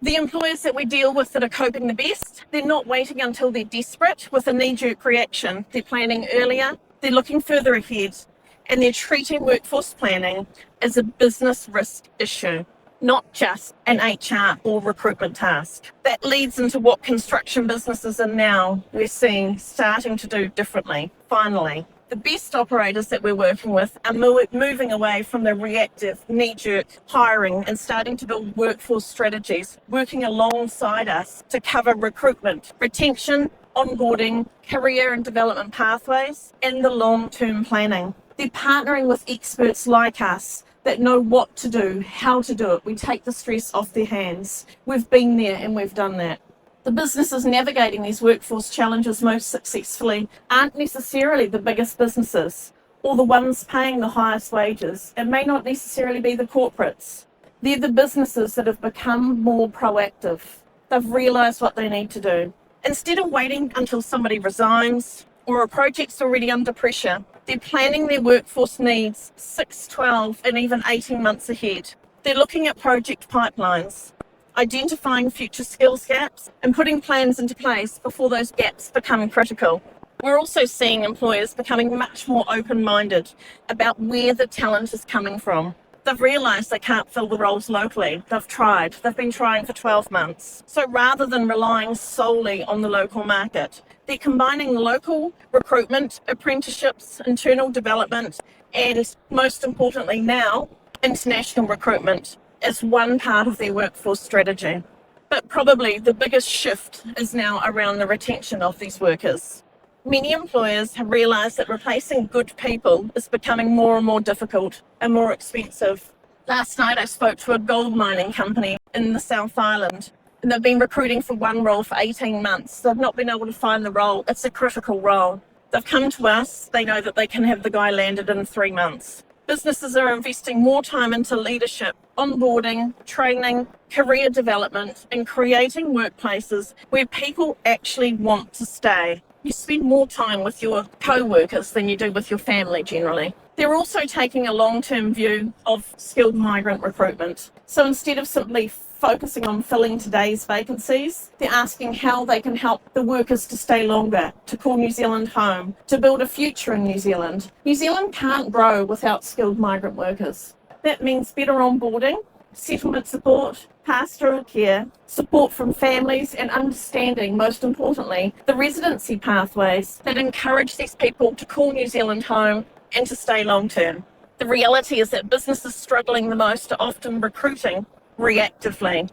The employers that we deal with that are coping the best, they're not waiting until they're desperate with a knee-jerk reaction. They're planning earlier, they're looking further ahead, and they're treating workforce planning as a business risk issue, not just an HR or recruitment task. That leads into what construction businesses are now we're seeing starting to do differently, finally. The best operators that we're working with are moving away from the reactive, knee-jerk hiring and starting to build workforce strategies, working alongside us to cover recruitment, retention, onboarding, career and development pathways, and the long-term planning. They're partnering with experts like us that know what to do, how to do it. We take the stress off their hands. We've been there and we've done that. The businesses navigating these workforce challenges most successfully aren't necessarily the biggest businesses or the ones paying the highest wages. It may not necessarily be the corporates. They're the businesses that have become more proactive. They've realised what they need to do. Instead of waiting until somebody resigns or a project's already under pressure, they're planning their workforce needs 6, 12 and even 18 months ahead. They're looking at project pipelines, identifying future skills gaps and putting plans into place before those gaps become critical. We're also seeing employers becoming much more open-minded about where the talent is coming from. They've realised they can't fill the roles locally. They've tried. They've been trying for 12 months. So rather than relying solely on the local market, they're combining local recruitment, apprenticeships, internal development, and most importantly now, international recruitment as one part of their workforce strategy. But probably the biggest shift is now around the retention of these workers. Many employers have realised that replacing good people is becoming more and more difficult and more expensive. Last night I spoke to a gold mining company in the South Island, and they've been recruiting for one role for 18 months. They've not been able to find the role. It's a critical role. They've come to us. They know that they can have the guy landed in 3 months. Businesses are investing more time into leadership, onboarding, training, career development, and creating workplaces where people actually want to stay. You spend more time with your co-workers than you do with your family generally. They're also taking a long-term view of skilled migrant recruitment. So instead of simply focusing on filling today's vacancies, they're asking how they can help the workers to stay longer, to call New Zealand home, to build a future in New Zealand. New Zealand can't grow without skilled migrant workers. That means better onboarding, settlement support, pastoral care, support from families, and understanding, most importantly, the residency pathways that encourage these people to call New Zealand home and to stay long term. The reality is that businesses struggling the most are often recruiting reactively.